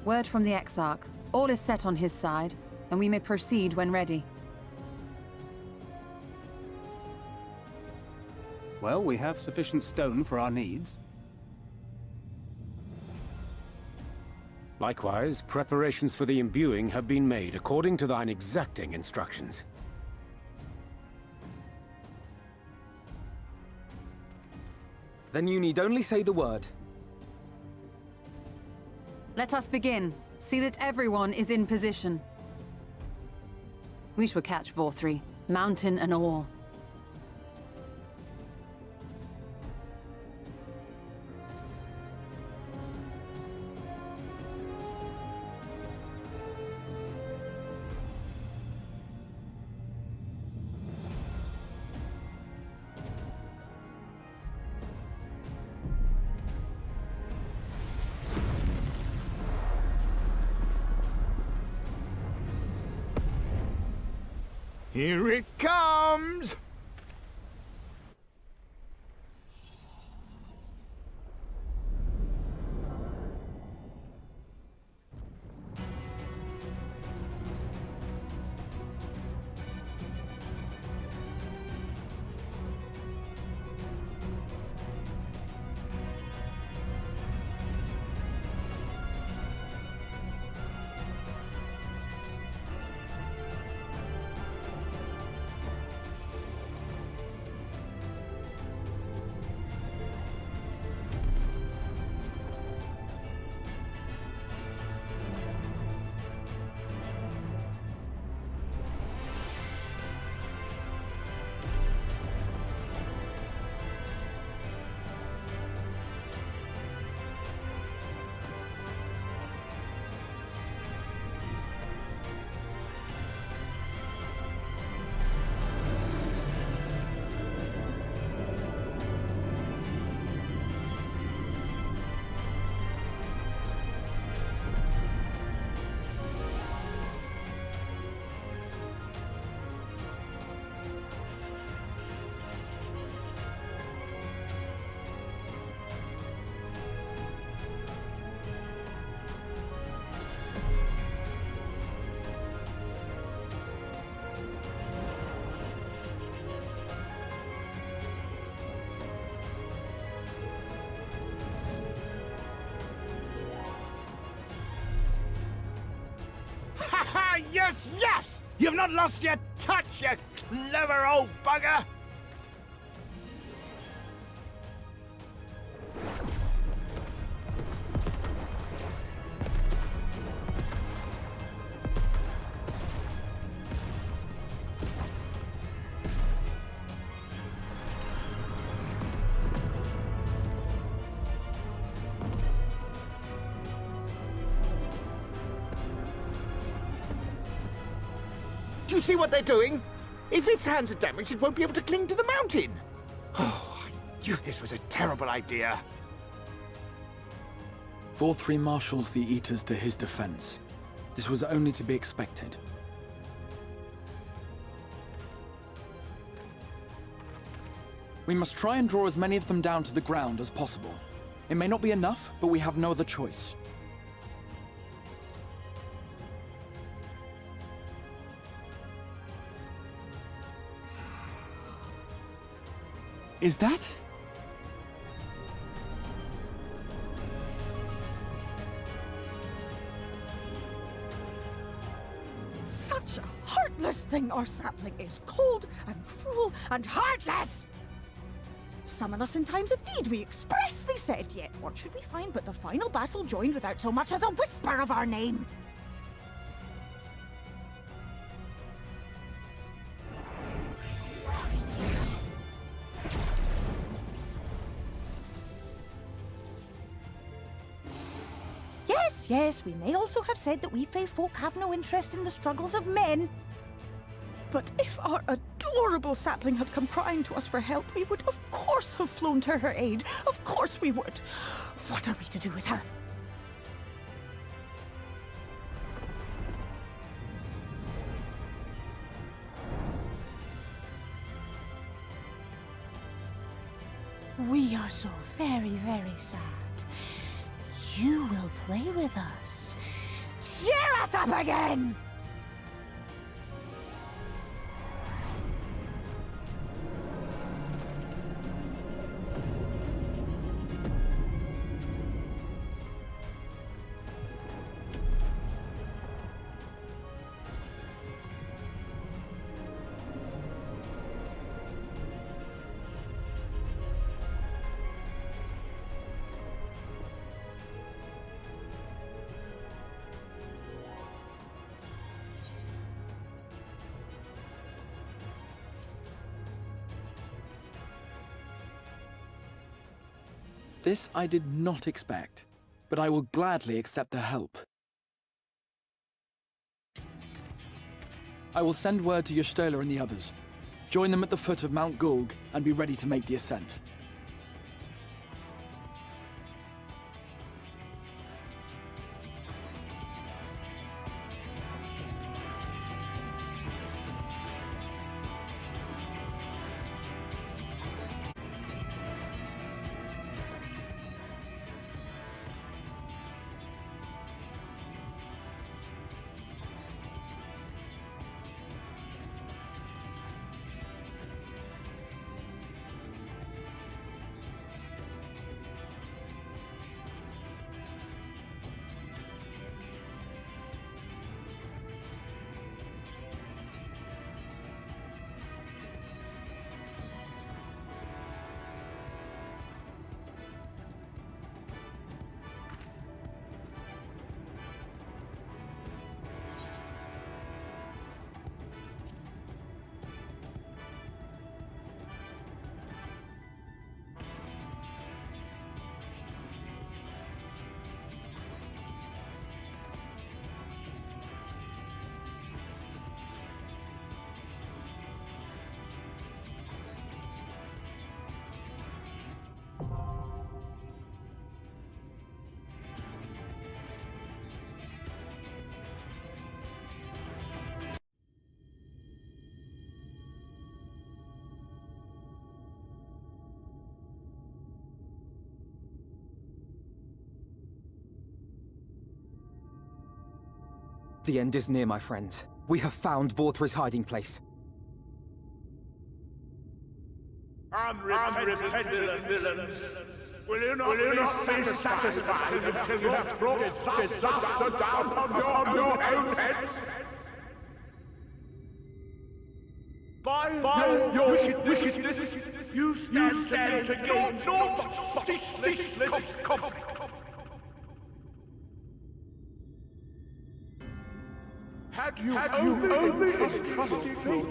Word from the Exarch. All is set on his side, and we may proceed when ready. Well, we have sufficient stone for our needs. Likewise, preparations for the imbuing have been made according to thine exacting instructions. Then you need only say the word. Let us begin. See that everyone is in position. We shall catch Vorthri, mountain and all. Here it comes! Yes, yes! You've not lost your touch, you clever old bugger! Do you see what they're doing? If its hands are damaged, it won't be able to cling to the mountain. Oh, I knew this was a terrible idea. Vorthri marshals the Eaters to his defense. This was only to be expected. We must try and draw as many of them down to the ground as possible. It may not be enough, but we have no other choice. Is that? Such a heartless thing, our sapling is. Cold and cruel and heartless! Summon us in times of need, we expressly said, yet what should we find but the final battle joined without so much as a whisper of our name? Yes, we may also have said that we Fae folk have no interest in the struggles of men. But if our adorable sapling had come crying to us for help, we would of course have flown to her aid. Of course we would. What are we to do with her? We are so very, very sad. You will play with us. cheer us up again! This I did not expect, but I will gladly accept the help. I will send word to Y'shtola and the others. Join them at the foot of Mount Gulg and be ready to make the ascent. The end is near, my friends. We have found Vorthra's hiding place. Unrepentant villains! Will you not be satisfied until you have brought disaster down upon your own heads? By your wickedness, you stand to gain naught but ceaseless conflict. Had you only entrusted fate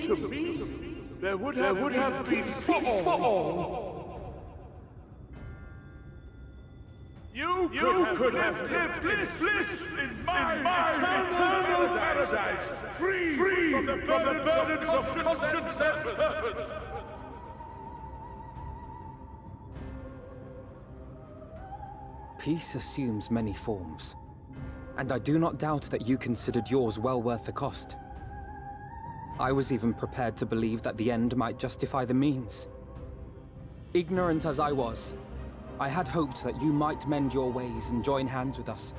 to me, there would have been peace for all. You could have lived bliss in my eternal paradise, free from the burdens of conscience and purpose. Peace assumes many forms. And I do not doubt that you considered yours well worth the cost. I was even prepared to believe that the end might justify the means. Ignorant as I was, I had hoped that you might mend your ways and join hands with us.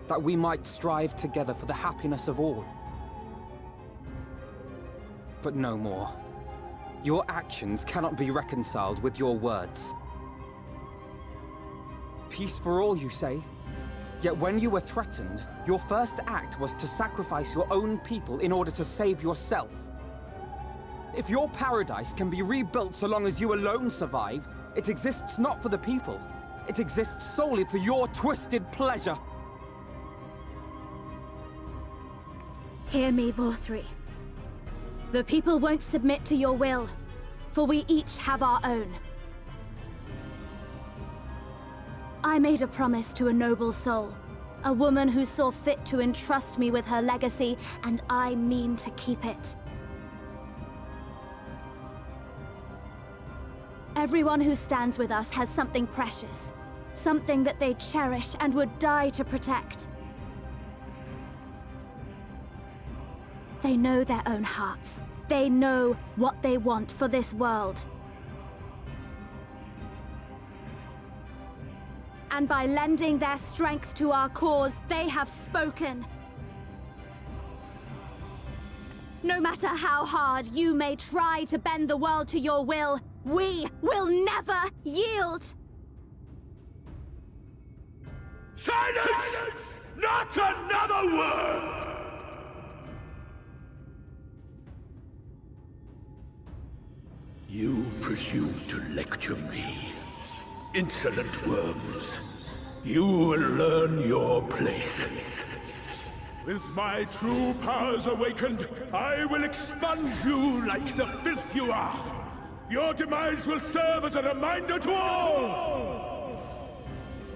That we might strive together for the happiness of all. But no more. Your actions cannot be reconciled with your words. Peace for all, you say? Yet when you were threatened, your first act was to sacrifice your own people in order to save yourself. If your paradise can be rebuilt so long as you alone survive, it exists not for the people. It exists solely for your twisted pleasure. Hear me, Vorthri. The people won't submit to your will, for we each have our own. I made a promise to a noble soul, a woman who saw fit to entrust me with her legacy, and I mean to keep it. Everyone who stands with us has something precious, something that they cherish and would die to protect. They know their own hearts. They know what they want for this world. And by lending their strength to our cause, they have spoken. No matter how hard you may try to bend the world to your will, we will never yield! Silence! Not another word! You presume to lecture me. Insolent worms. You will learn your place. With my true powers awakened, I will expunge you like the filth you are. Your demise will serve as a reminder to all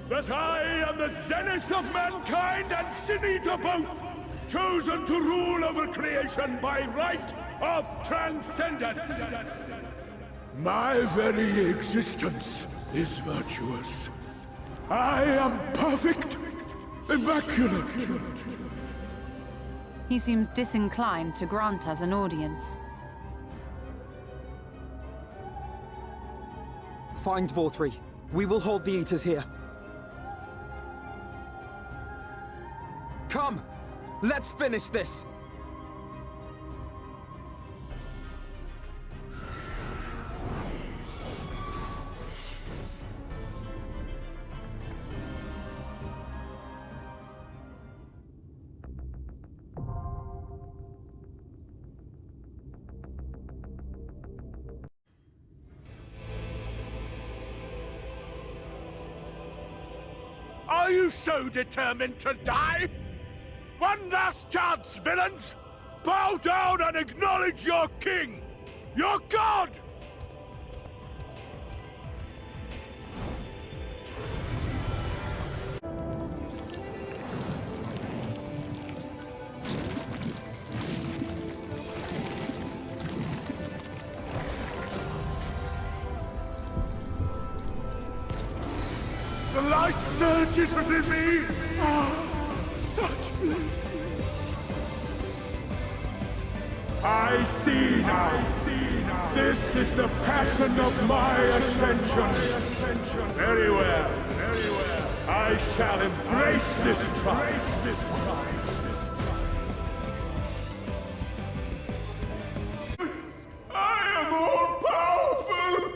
that I am the zenith of mankind and Sin Eater both, chosen to rule over creation by right of transcendence. My very existence is virtuous. I am perfect, immaculate. He seems disinclined to grant us an audience. Find Vorthree. We will hold the Eaters here. Come! Let's finish this! Are you so determined to die? One last chance, villains! Bow down and acknowledge your king! Your god! The light surges within me! Ah, such bliss! I see now! This is the passion of my ascension! Very well, very well. I shall embrace this trial! I am all powerful!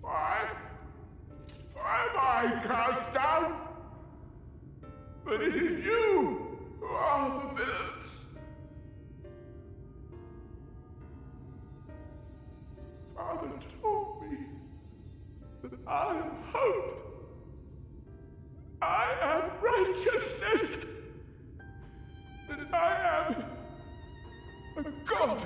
Why am I cast down? But it is you who are the villains. Father told me that I am hope. I am righteousness. That I am a god.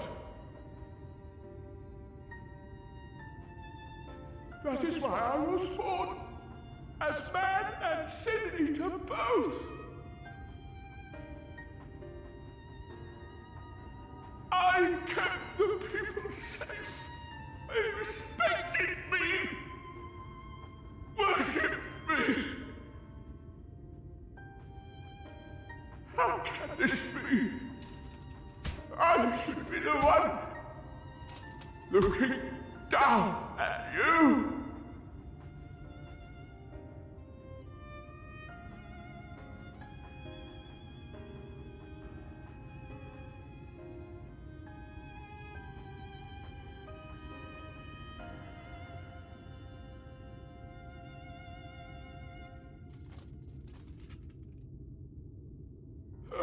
That is why I was born, as man and Sin Eater both. I kept the people safe. They respected me, worshipped me. How can this be? I should be the one looking down at you.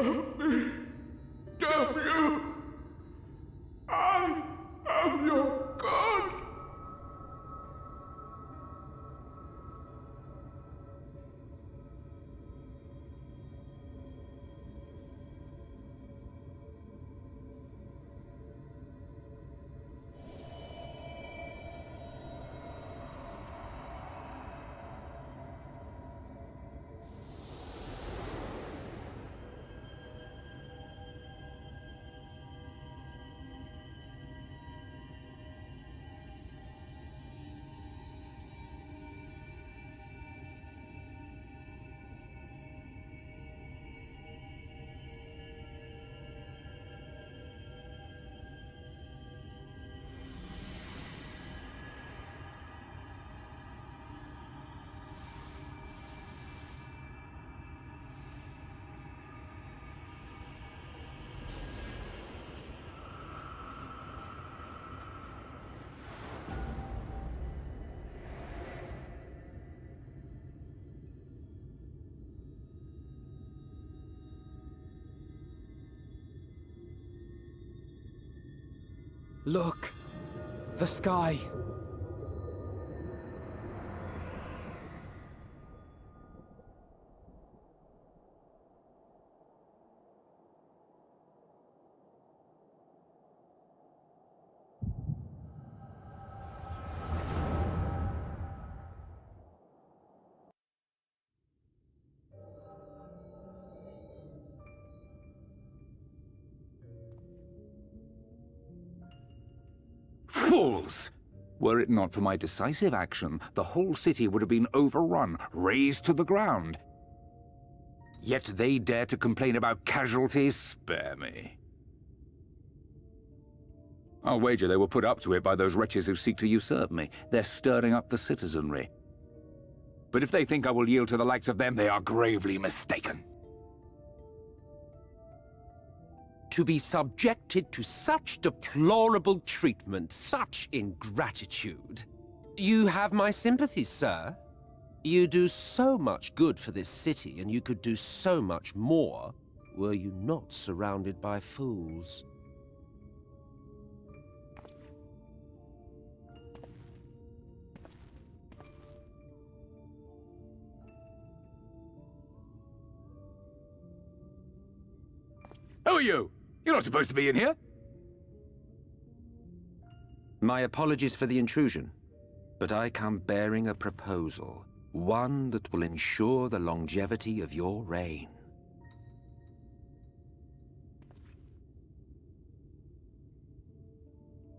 Help me, damn you! I am your god! Look! The sky! Fools! Were it not for my decisive action, the whole city would have been overrun, razed to the ground. Yet they dare to complain about casualties? Spare me. I'll wager they were put up to it by those wretches who seek to usurp me. They're stirring up the citizenry. But if they think I will yield to the likes of them, they are gravely mistaken. To be subjected to such deplorable treatment, such ingratitude. You have my sympathy, sir. You do so much good for this city, and you could do so much more were you not surrounded by fools. Who are you? You're not supposed to be in here. My apologies for the intrusion, but I come bearing a proposal, one that will ensure the longevity of your reign.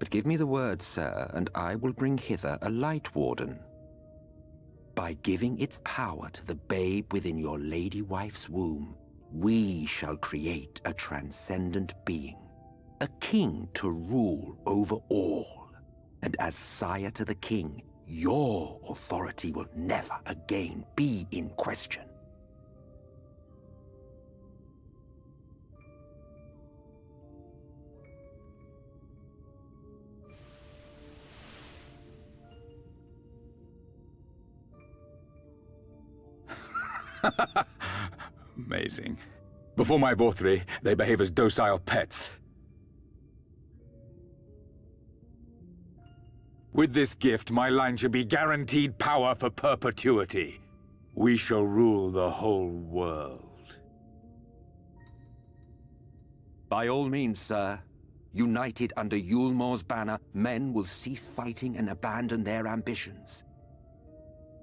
But give me the word, sir, and I will bring hither a Light Warden. By giving its power to the babe within your lady wife's womb, we shall create a transcendent being, a king to rule over all. And as sire to the king, your authority will never again be in question. Amazing. Before my Vorthri, they behave as docile pets. With this gift, my line should be guaranteed power for perpetuity. We shall rule the whole world. By all means, sir. United under Yulmor's banner, men will cease fighting and abandon their ambitions.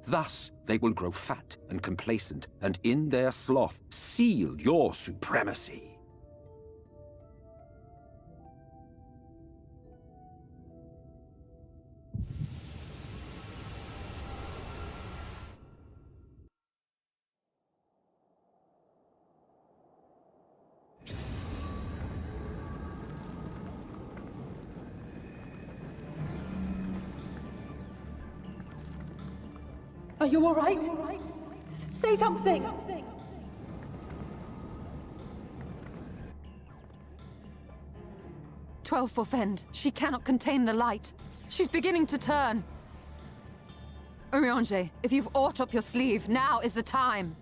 Thus, they will grow fat and complacent, and in their sloth, seal your supremacy. Are you all right? Say something! "12 for Fend. She cannot contain the light. She's beginning to turn. Urianger, if you've aught up your sleeve, now is the time.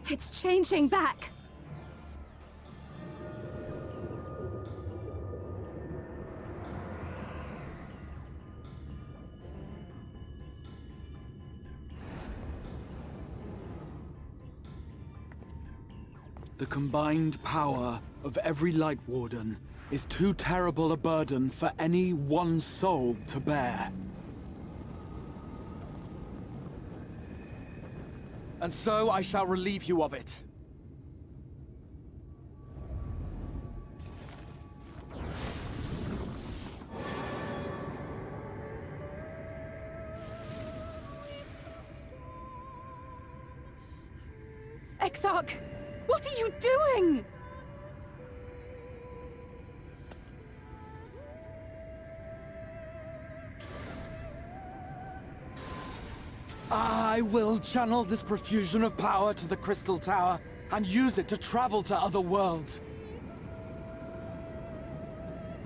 It's changing back. The combined power of every Light Warden is too terrible a burden for any one soul to bear. And so I shall relieve you of it. Exarch! What are you doing? I will channel this profusion of power to the Crystal Tower and use it to travel to other worlds.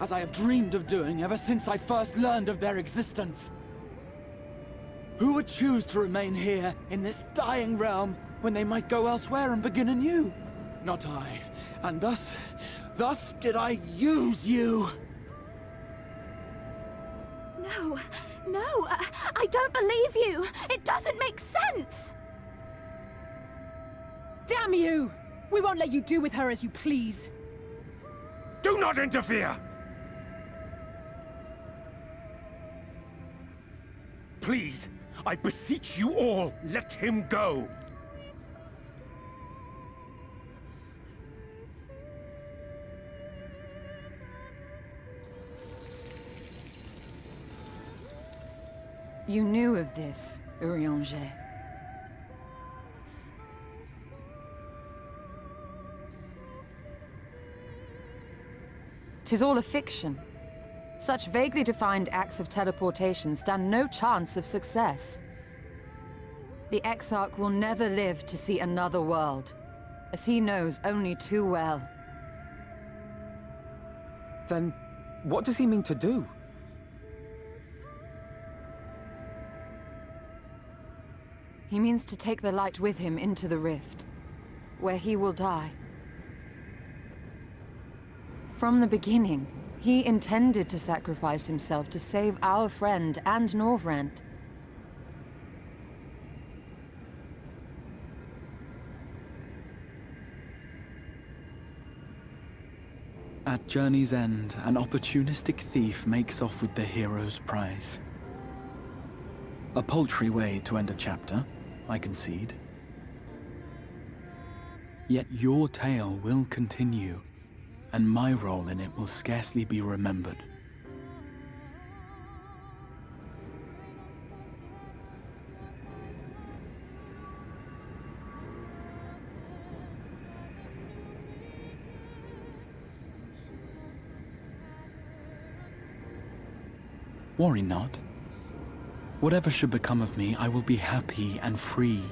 As I have dreamed of doing ever since I first learned of their existence. Who would choose to remain here in this dying realm when they might go elsewhere and begin anew? Not I. And thus did I use you. No, no, I don't believe you. It doesn't make sense. Damn you! We won't let you do with her as you please. Do not interfere! Please, I beseech you all, let him go! You knew of this, Urianger. 'Tis all a fiction. Such vaguely defined acts of teleportation stand no chance of success. The Exarch will never live to see another world, as he knows only too well. Then, what does he mean to do? He means to take the light with him into the rift, where he will die. From the beginning, he intended to sacrifice himself to save our friend and Norvrent. At journey's end, an opportunistic thief makes off with the hero's prize. A paltry way to end a chapter, I concede. Yet your tale will continue, and my role in it will scarcely be remembered. Worry not. Whatever should become of me, I will be happy and free,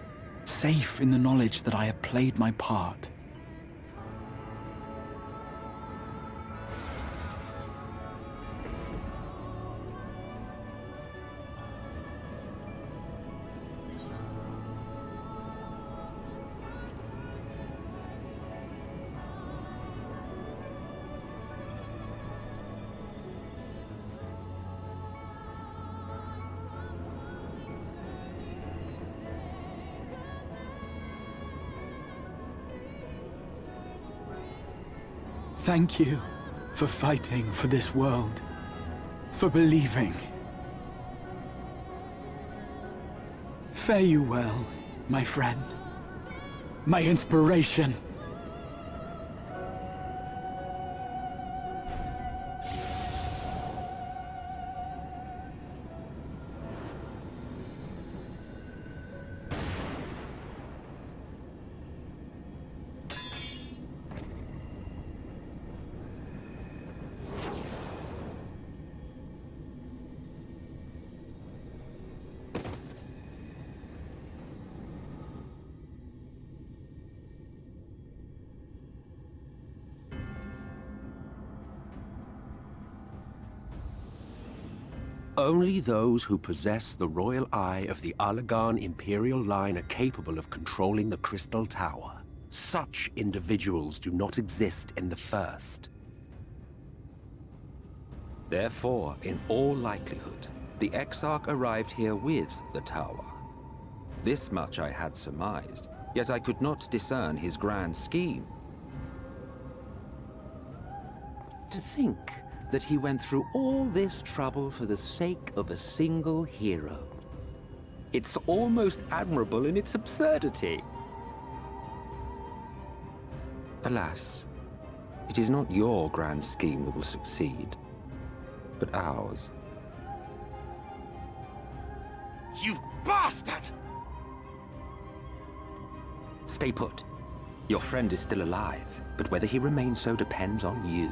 safe in the knowledge that I have played my part. Thank you for fighting for this world, for believing. Fare you well, my friend, my inspiration. Only those who possess the royal eye of the Allagan Imperial line are capable of controlling the Crystal Tower. Such individuals do not exist in the First. Therefore, in all likelihood, the Exarch arrived here with the tower. This much I had surmised, yet I could not discern his grand scheme. To think that he went through all this trouble for the sake of a single hero. It's almost admirable in its absurdity. Alas, it is not your grand scheme that will succeed, but ours. You bastard! Stay put. Your friend is still alive, but whether he remains so depends on you.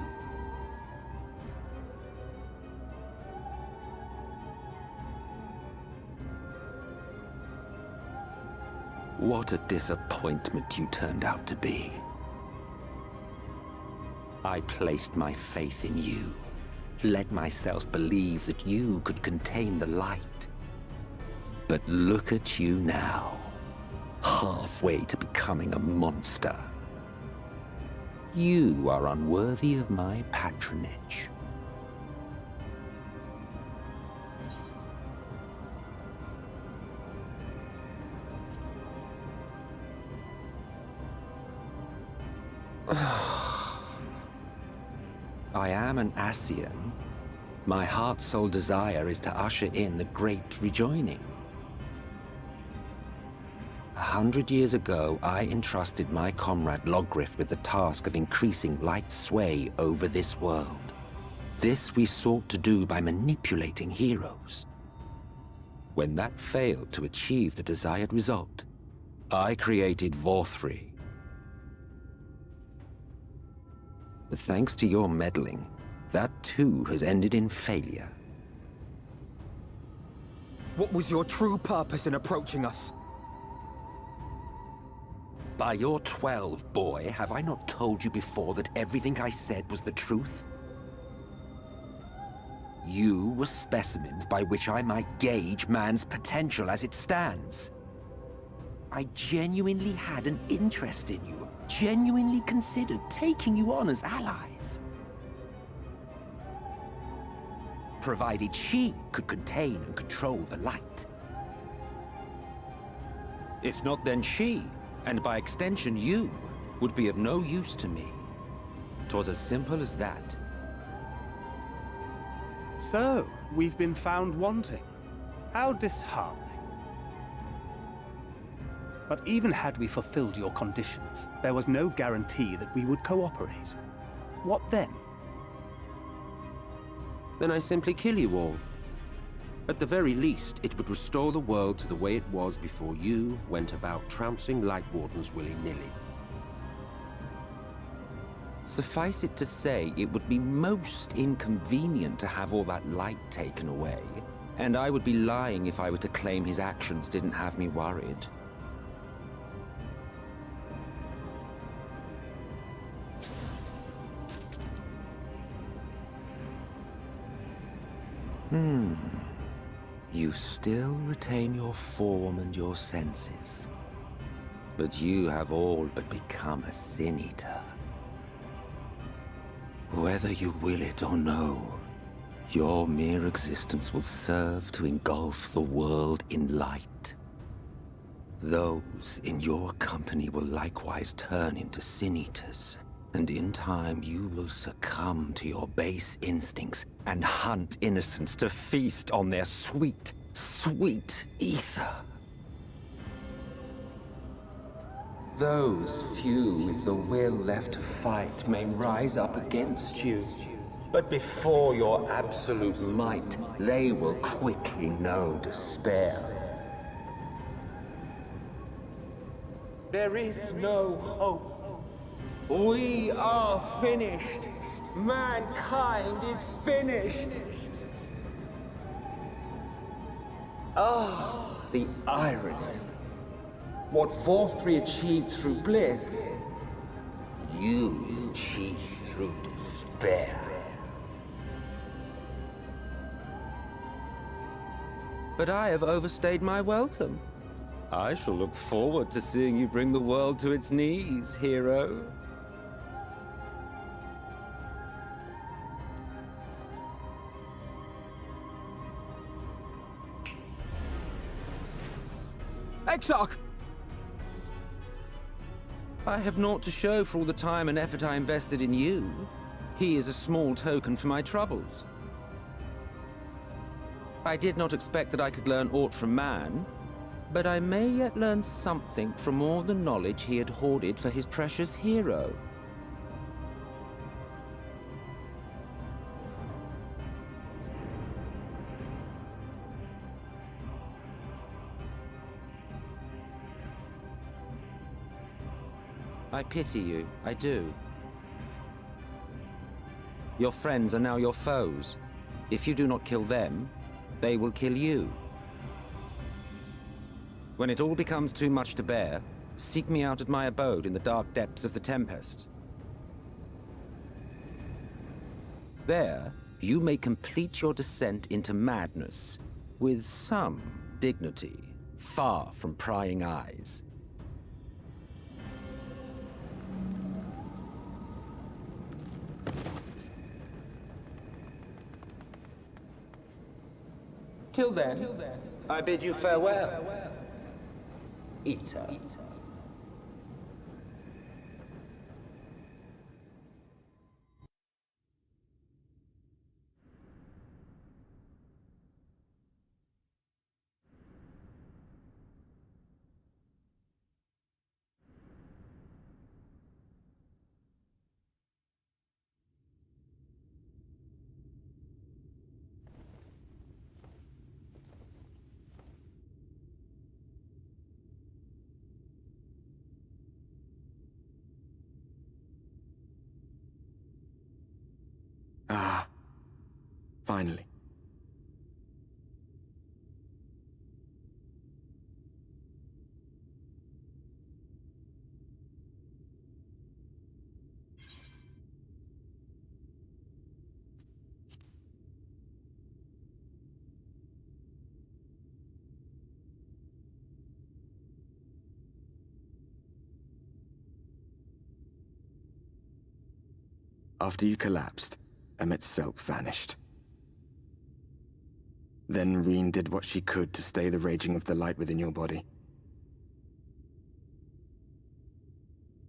What a disappointment you turned out to be. I placed my faith in you, let myself believe that you could contain the light. But look at you now, halfway to becoming a monster. You are unworthy of my patronage. I am an Ascian. My heart's sole desire is to usher in the Great Rejoining. 100 years ago, I entrusted my comrade Logriff with the task of increasing light's sway over this world. This we sought to do by manipulating heroes. When that failed to achieve the desired result, I created Vorthri. But thanks to your meddling, that too has ended in failure. What was your true purpose in approaching us? By your 12, boy, have I not told you before that everything I said was the truth? You were specimens by which I might gauge man's potential as it stands. I genuinely had an interest in you, genuinely considered taking you on as allies. Provided she could contain and control the light. If not, then she, and by extension you, would be of no use to me. 'Twas as simple as that. So, we've been found wanting. How disheartening. But even had we fulfilled your conditions, there was no guarantee that we would cooperate. What then? Then I simply kill you all. At the very least, it would restore the world to the way it was before you went about trouncing Light Wardens willy-nilly. Suffice it to say, it would be most inconvenient to have all that light taken away, and I would be lying if I were to claim his actions didn't have me worried. You still retain your form and your senses. But you have all but become a Sin Eater. Whether you will it or no, your mere existence will serve to engulf the world in light. Those in your company will likewise turn into Sin Eaters. And in time, you will succumb to your base instincts and hunt innocents to feast on their sweet, sweet ether. Those few with the will left to fight may rise up against you. But before your absolute might, they will quickly know despair. There is no hope. We are finished. Mankind is finished. Ah, the irony. What Vorthri achieved through bliss, you achieved through despair. But I have overstayed my welcome. I shall look forward to seeing you bring the world to its knees, hero. Exarch! I have naught to show for all the time and effort I invested in you. He is a small token for my troubles. I did not expect that I could learn aught from man, but I may yet learn something from all the knowledge he had hoarded for his precious hero. I pity you, I do. Your friends are now your foes. If you do not kill them, they will kill you. When it all becomes too much to bear, seek me out at my abode in the dark depths of the Tempest. There, you may complete your descent into madness with some dignity, far from prying eyes. Till then, I bid you farewell, Eater. Ah, finally. After you collapsed, Emmet's self vanished. Then Reen did what she could to stay the raging of the light within your body.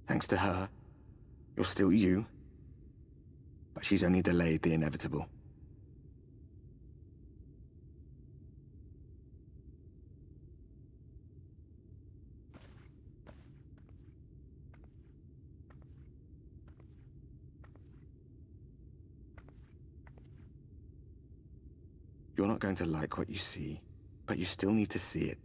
Thanks to her, you're still you, but she's only delayed the inevitable. You're not going to like what you see, but you still need to see it.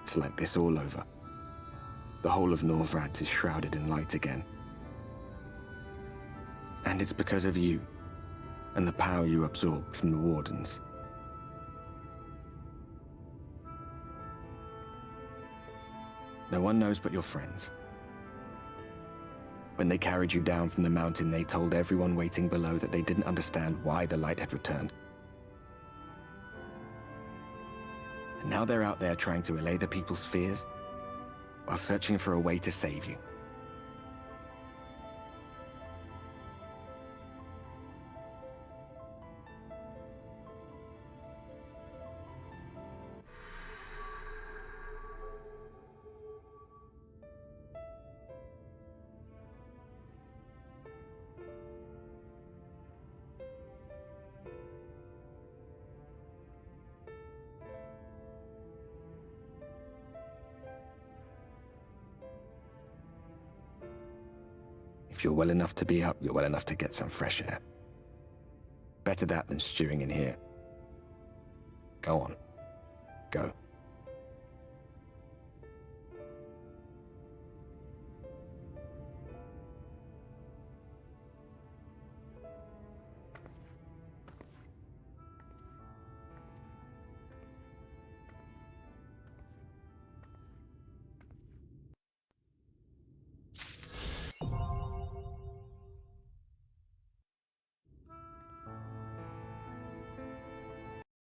It's like this all over. The whole of Norvrad is shrouded in light again. And it's because of you, and the power you absorbed from the Wardens. No one knows but your friends. When they carried you down from the mountain, they told everyone waiting below that they didn't understand why the light had returned. And now they're out there trying to allay the people's fears, while searching for a way to save you. If you're well enough to be up, you're well enough to get some fresh air. Better that than stewing in here. Go on. Go.